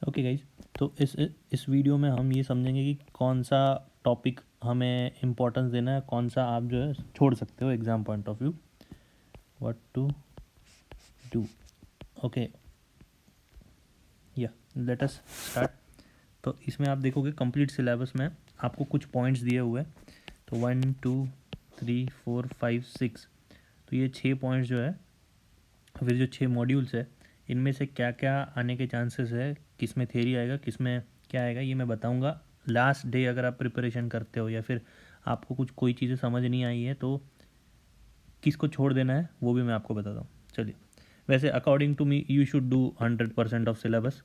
Okay guys, तो इस video में हम ये समझेंगे कि कौन सा टॉपिक हमें इम्पोर्टेंस देना है, कौन सा आप जो है छोड़ सकते हो exam point of view, what to do. Okay, या लेट अस स्टार्ट। तो इसमें आप देखोगे कंप्लीट सिलेबस में आपको कुछ पॉइंट्स दिए हुए हैं। तो 1 2 3 4 5 6, तो ये 6 पॉइंट्स जो है, फिर जो 6 मॉड्यूल्स है, इनमें से क्या क्या आने के चांसेस है, किस में थ्योरी आएगा, किस में क्या आएगा, ये मैं बताऊंगा लास्ट डे। अगर आप प्रिपरेशन करते हो या फिर आपको कोई चीज़ें समझ नहीं आई है तो किसको छोड़ देना है वो भी मैं आपको बताता हूँ। चलिए, वैसे according to me you should do 100% of syllabus,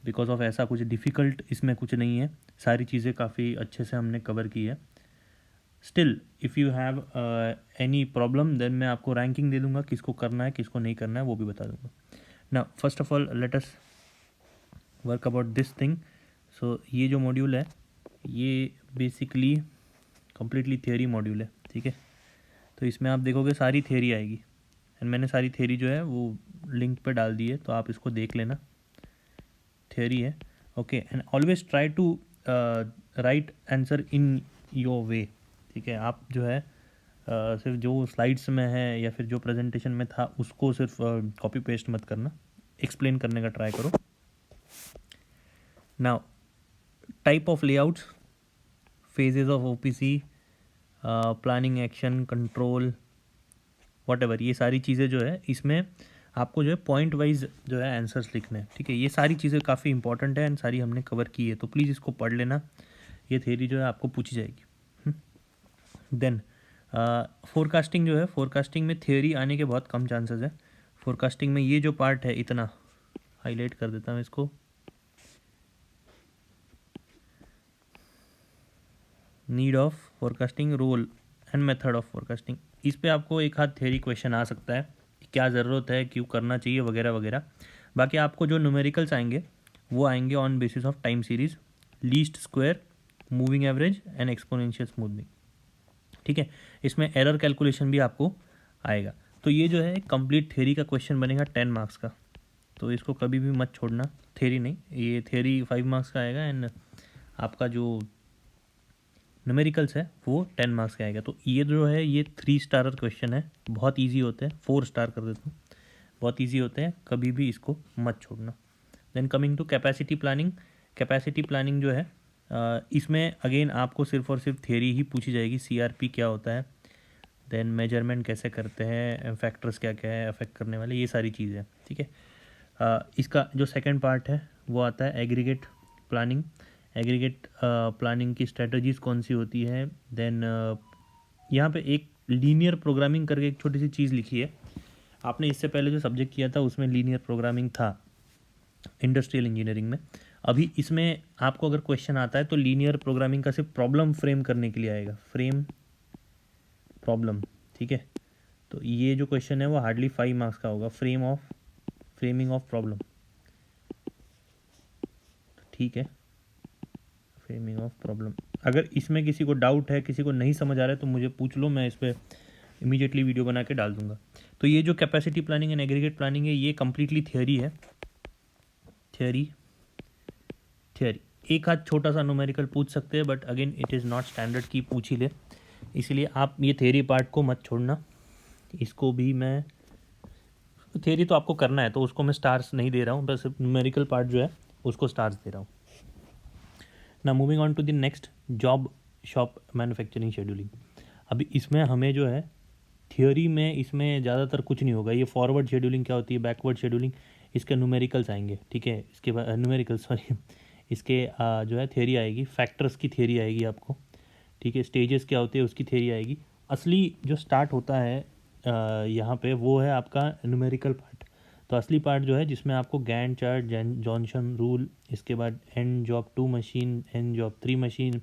because of ऐसा कुछ डिफ़िकल्ट इसमें कुछ नहीं है, सारी चीज़ें काफ़ी अच्छे से हमने कवर की है। Still if you have any problem then मैं आपको रैंकिंग दे दूंगा, किसको करना है किसको नहीं करना है वो भी बता दूंगा। ना first of all let us work about this thing. So ये जो मॉड्यूल है ये बेसिकली कम्प्लीटली थियोरी मॉड्यूल है, ठीक है। तो इसमें आप देखोगे सारी थियोरी आएगी, एंड मैंने सारी थियोरी जो है वो लिंक पे डाल दी है, तो आप इसको देख लेना, थियोरी है। Okay, and always try to write answer in your way, ठीक है। आप जो है सिर्फ जो स्लाइड्स में है या फिर जो प्रेजेंटेशन में था उसको सिर्फ कॉपी पेस्ट मत करना, एक्सप्लेन करने का ट्राई करो। Now type of layouts, phases of OPC, planning, action, control, what ये सारी चीज़ें जो है इसमें आपको जो है पॉइंट वाइज जो है आंसर्स लिखने हैं, ठीक है। ये सारी चीज़ें काफ़ी इंपॉर्टेंट है एंड सारी हमने कवर की है, तो प्लीज़ इसको पढ़ लेना, ये थ्योरी जो है आपको पूछी जाएगी। देन फोरकास्टिंग जो है, फोरकास्टिंग में थ्योरी आने के बहुत कम चांसेस है। फोरकास्टिंग में ये जो पार्ट है, इतना हाईलाइट कर देता हूँ इसको, need of forecasting, role and method of forecasting, इस पे आपको एक हाथ थ्योरी क्वेश्चन आ सकता है, क्या ज़रूरत है, क्यों करना चाहिए, वगैरह वगैरह। बाकी आपको जो न्यूमेरिकल्स आएंगे वो आएंगे on basis of time series, least square, moving average and exponential smoothening, ठीक है। इसमें एरर कैलकुलेशन भी आपको आएगा। तो ये जो है कंप्लीट थ्योरी का क्वेश्चन बनेगा 10 मार्क्स का, तो इसको कभी भी मत छोड़ना। थ्योरी नहीं, ये थ्योरी 5 मार्क्स का आएगा एंड आपका जो न्यूमेरिकल्स है वो 10 मार्क्स का आएगा। तो ये जो है ये 3 स्टारर क्वेश्चन है, बहुत इजी होते हैं, 4 स्टार कर देता हूँ, बहुत इजी होते हैं, कभी भी इसको मत छोड़ना। Then coming to capacity planning, capacity planning जो है इसमें अगेन आपको सिर्फ और सिर्फ थियरी ही पूछी जाएगी, सीआरपी क्या होता है, देन मेजरमेंट कैसे करते हैं, फैक्टर्स क्या क्या है अफेक्ट करने वाले, ये सारी चीज़ें, ठीक है। इसका जो सेकंड पार्ट है वो आता है एग्रीगेट प्लानिंग। एग्रीगेट प्लानिंग की स्ट्रेटजीज़ कौन सी होती है, देन यहाँ पे एक लीनियर प्रोग्रामिंग करके एक छोटी सी चीज़ लिखी है। आपने इससे पहले जो सब्जेक्ट किया था उसमें लीनियर प्रोग्रामिंग था इंडस्ट्रियल इंजीनियरिंग में। अभी इसमें आपको अगर क्वेश्चन आता है तो लीनियर प्रोग्रामिंग का सिर्फ प्रॉब्लम फ्रेम करने के लिए आएगा, फ्रेम प्रॉब्लम, ठीक है। तो ये जो क्वेश्चन है वो हार्डली 5 मार्क्स का होगा, फ्रेमिंग ऑफ प्रॉब्लम, ठीक है, फ्रेमिंग ऑफ प्रॉब्लम। अगर इसमें किसी को डाउट है, किसी को नहीं समझ आ रहा है तो मुझे पूछ लो, मैं इस पर इमीडिएटली वीडियो बना के डाल दूंगा। तो ये जो capacity planning and aggregate planning है ये कम्प्लीटली थियोरी है, थियोरी थियोरी। एक हाथ छोटा सा न्यूमेरिकल पूछ सकते हैं, but again it is not standard की पूछ ही ले, इसलिए आप ये थियोरी पार्ट को मत छोड़ना। इसको भी मैं, थियोरी तो आपको करना है तो उसको मैं स्टार्स नहीं दे रहा हूँ, बस न्यूमेरिकल पार्ट जो है उसको स्टार्स दे रहा हूँ। ना moving on to the next, job shop manufacturing scheduling. अभी इसमें हमें जो है थियोरी में इसमें ज़्यादातर कुछ नहीं होगा। ये फॉरवर्ड शेड्यूलिंग क्या होती है, बैकवर्ड शेड्यूलिंग, इसके न्यूमेरिकल्स आएंगे, ठीक है। इसके बाद न्यूमेरिकल्स सॉरी इसके जो है थियोरी आएगी, फैक्टर्स की थियोरी आएगी आपको, ठीक है। स्टेजेस क्या होते हैं उसकी थियोरी आएगी। असली जो स्टार्ट होता है यहाँ पे वो है आपका न्यूमेरिकल पार्ट। तो असली पार्ट जो है जिसमें आपको गैंट चार्ट, जॉनसन रूल, इसके बाद N job 2 machine, N job 3 machine,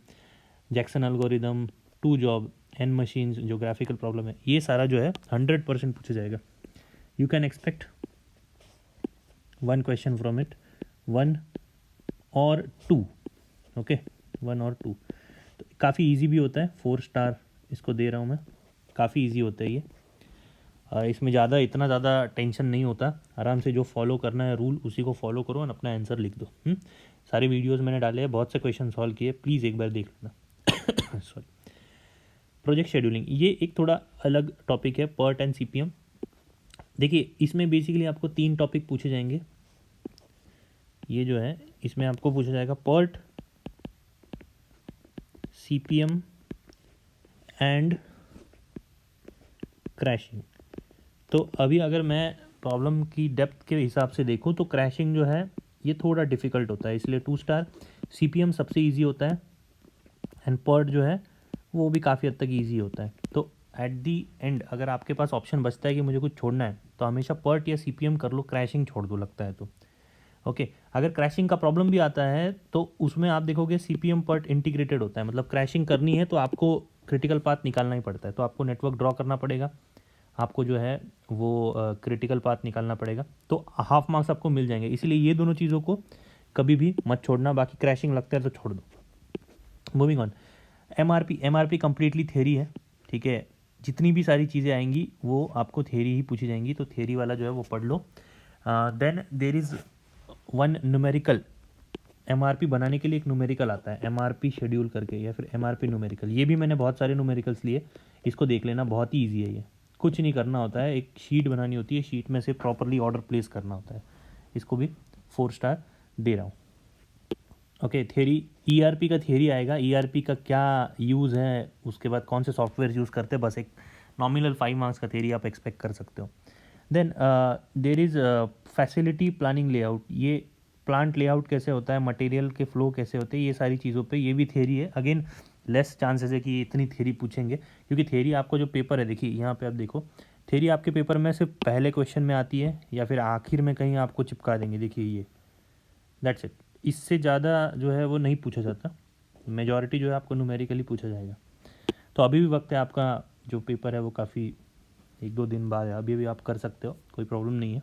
Jackson algorithm, 2 job, N machines, जो ग्राफिकल प्रॉब्लम है, ये सारा जो है 100% पूछा जाएगा। You can expect 1 question from it, 1 और 2, ओके, 1 और 2। काफ़ी इजी भी होता है, 4 स्टार इसको दे रहा हूँ मैं, काफ़ी इजी होता है ये। इसमें ज़्यादा इतना ज़्यादा टेंशन नहीं होता, आराम से जो फॉलो करना है रूल उसी को फॉलो करो और अपना आंसर लिख दो। सारे वीडियोस मैंने डाले हैं, बहुत से क्वेश्चन सॉल्व किए, प्लीज़ एक बार देख लेना। सॉरी। प्रोजेक्ट शेड्यूलिंग, ये एक थोड़ा अलग टॉपिक है, पर्ट एंड सीपीएम। देखिए इसमें बेसिकली आपको 3 टॉपिक पूछे जाएंगे। ये जो है इसमें आपको पूछा जाएगा पर्ट, सीपीएम एंड क्रैशिंग। तो अभी अगर मैं प्रॉब्लम की डेप्थ के हिसाब से देखूं तो क्रैशिंग जो है ये थोड़ा डिफ़िकल्ट होता है, इसलिए 2 स्टार। सीपीएम सबसे इजी होता है एंड पर्ट जो है वो भी काफ़ी हद तक इजी होता है। तो एट दी एंड अगर आपके पास ऑप्शन बचता है कि मुझे कुछ छोड़ना है तो हमेशा पर्ट या सीपीएम कर लो, क्रैशिंग छोड़ दो लगता है तो। ओके अगर क्रैशिंग का प्रॉब्लम भी आता है तो उसमें आप देखोगे सीपीएम पर्ट इंटीग्रेटेड होता है, मतलब क्रैशिंग करनी है तो आपको क्रिटिकल पाथ निकालना ही पड़ता है, तो आपको नेटवर्क ड्रॉ करना पड़ेगा, आपको जो है वो क्रिटिकल पाथ निकालना पड़ेगा, तो हाफ मार्क्स आपको मिल जाएंगे। इसलिए ये दोनों चीज़ों को कभी भी मत छोड़ना, बाकी क्रैशिंग लगता है तो छोड़ दो। Moving on, MRP completely theory है, ठीक है। जितनी भी सारी चीज़ें आएंगी वो आपको थ्योरी ही पूछी जाएंगी, तो थ्योरी वाला जो है वो पढ़ लो। Then there is one numerical, MRP बनाने के लिए एक न्यूमेरिकल आता है एमआरपी शेड्यूल करके, या फिर एमआरपी न्यूमेरिकल। ये भी मैंने बहुत सारे न्यूमेरिकल्स लिए, इसको देख लेना, बहुत ही ईजी है ये, कुछ नहीं करना होता है, एक शीट बनानी होती है, शीट में से प्रॉपरली ऑर्डर प्लेस करना होता है। इसको भी 4 स्टार दे रहा हूँ। ओके थ्योरी, ईआरपी का थ्योरी आएगा, ईआरपी का क्या यूज़ है, उसके बाद कौन से सॉफ्टवेयर यूज़ करते हैं, बस एक नॉमिनल 5 मार्क्स का थ्योरी आप एक्सपेक्ट कर सकते हो। Then there is facility planning layout, ये प्लांट लेआउट कैसे होता है, मटेरियल के फ्लो कैसे होते हैं, ये सारी चीज़ों पे ये भी थ्योरी है। अगेन लेस चांसेस है कि इतनी थ्योरी पूछेंगे, क्योंकि थ्योरी आपको जो पेपर है, देखिए यहाँ पे आप देखो, थ्योरी आपके पेपर में सिर्फ पहले क्वेश्चन में आती है या फिर आखिर में कहीं आपको चिपका देंगे, देखिए ये, दैट्स इट। इससे ज़्यादा जो है वो नहीं पूछा जाता, मेजॉरिटी जो है आपको न्यूमेरिकली पूछा जाएगा। तो अभी भी वक्त है, आपका जो पेपर है वो काफ़ी 1-2 दिन बाद है, अभी भी आप कर सकते हो, कोई प्रॉब्लम नहीं है।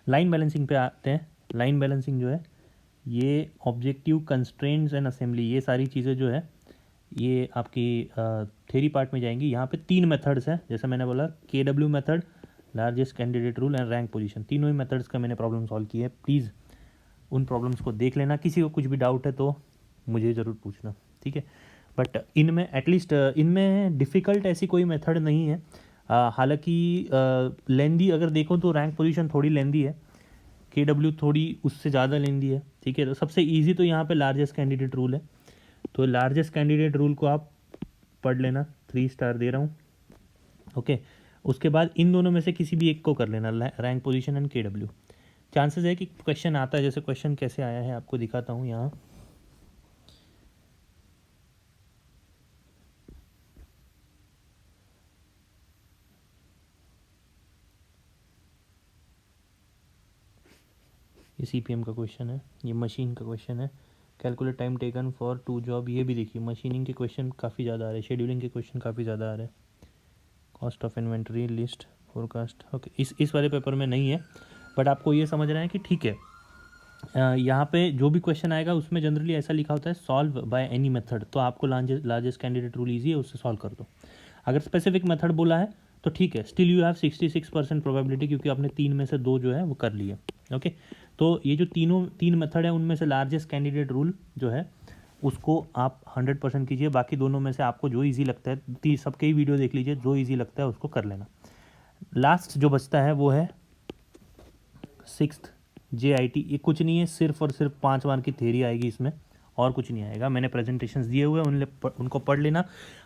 लाइन बैलेंसिंग पे आते हैं। लाइन बैलेंसिंग जो है ये ऑब्जेक्टिव, कंस्ट्रेंट्स एंड असेंबली, ये सारी चीज़ें जो है ये आपकी थ्योरी पार्ट में जाएंगी। यहाँ पे 3 मेथड्स हैं, जैसे मैंने बोला KW method, largest candidate rule and rank position, तीनों ही मेथड्स का मैंने प्रॉब्लम सॉल्व की है। प्लीज़ उन प्रॉब्लम्स को देख लेना, किसी को कुछ भी डाउट है तो मुझे ज़रूर पूछना, ठीक है। बट इनमें एटलीस्ट इनमें डिफ़िकल्ट ऐसी कोई मेथड नहीं है। हालांकि लेंदी अगर देखो तो रैंक पोजीशन थोड़ी लेंदी है, KW थोड़ी उससे ज़्यादा लेंदी है, ठीक है। तो सबसे इजी तो यहाँ पे लार्जेस्ट कैंडिडेट रूल है, तो लार्जेस्ट कैंडिडेट रूल को आप पढ़ लेना, 3 स्टार दे रहा हूँ। ओके उसके बाद इन दोनों में से किसी भी एक को कर लेना, rank position and KW। Chances है कि क्वेश्चन आता है, जैसे क्वेश्चन कैसे आया है आपको दिखाता हूँ यहाँ। ये सीपीएम का क्वेश्चन है, ये मशीन का क्वेश्चन है, calculate time taken for 2 job, ये भी देखिए मशीनिंग के क्वेश्चन काफ़ी ज़्यादा आ रहे हैं, शेड्यूलिंग के क्वेश्चन काफ़ी ज़्यादा आ रहे हैं, cost of inventory list forecast. Okay इस वाले पेपर में नहीं है, बट आपको ये समझना है कि ठीक है, यहाँ पे जो भी क्वेश्चन आएगा उसमें जनरली ऐसा लिखा होता है सॉल्व बाय एनी मेथड, तो आपको लार्जेस्ट कैंडिडेट रूल ईजी है, उससे सॉल्व कर दो। अगर स्पेसिफिक मेथड बोला है तो ठीक है, स्टिल यू हैव 66% प्रोबेबिलिटी, क्योंकि आपने 3 में से 2 जो है वो कर लिए। ओके तो ये जो 3 मेथड है उनमें से लार्जेस्ट कैंडिडेट रूल जो है उसको आप 100% कीजिए, बाकी दोनों में से आपको जो ईजी लगता है, सबके ही वीडियो देख लीजिए, जो ईजी लगता है उसको कर लेना। लास्ट जो बचता है वो है 6th JIT, ये कुछ नहीं है, सिर्फ और सिर्फ 5 मार्क की थ्योरी आएगी इसमें, और कुछ नहीं आएगा। मैंने प्रेजेंटेशंस दिए हुए हैं, उनको पढ़ लेना।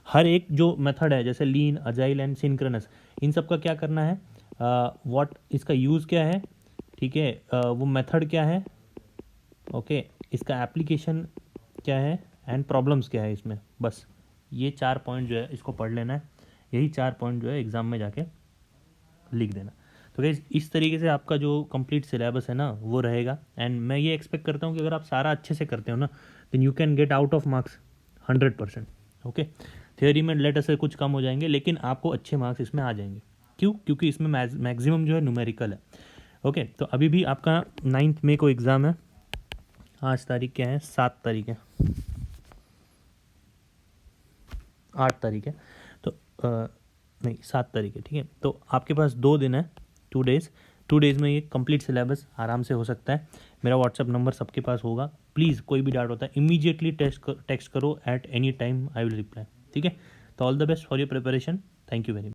हर एक जो मेथड है जैसे लीन, अजाइल एंड सिंक्रोनस, इन सब का क्या करना है, व्हाट इसका यूज़ क्या है, ठीक है, वो मेथड क्या है, ओके इसका एप्लीकेशन क्या है एंड प्रॉब्लम्स क्या है इसमें, बस ये 4 पॉइंट जो है इसको पढ़ लेना है। यही 4 पॉइंट जो है एग्ज़ाम में जाके लिख देना। तो गाइस इस तरीके से आपका जो कंप्लीट सिलेबस है ना वो रहेगा, एंड मैं ये एक्सपेक्ट करता हूँ कि अगर आप सारा अच्छे से करते हो ना then you can get out of marks 100%। Okay theory में लेटर से कुछ कम हो जाएंगे, लेकिन आपको अच्छे मार्क्स इसमें आ जाएंगे। क्यों? क्योंकि इसमें मैक्सिमम जो है न्यूमेरिकल है। ओके तो अभी भी आपका 9 मई को एग्ज़ाम है, आज तारीख क्या है, 7 तारीख है, 8 तारीख है, तो नहीं 7 तारीख है, ठीक है। तो आपके पास 2 दिन है, 2 डेज़ में ये कंप्लीट सिलेबस आराम से हो सकता है। मेरा व्हाट्सअप नंबर सबके पास होगा। प्लीज़ कोई भी डाउट होता है इमीडिएटली टेक्स्ट करो, at any time I will reply, ठीक है। तो all the best for your preparation. Thank you very much.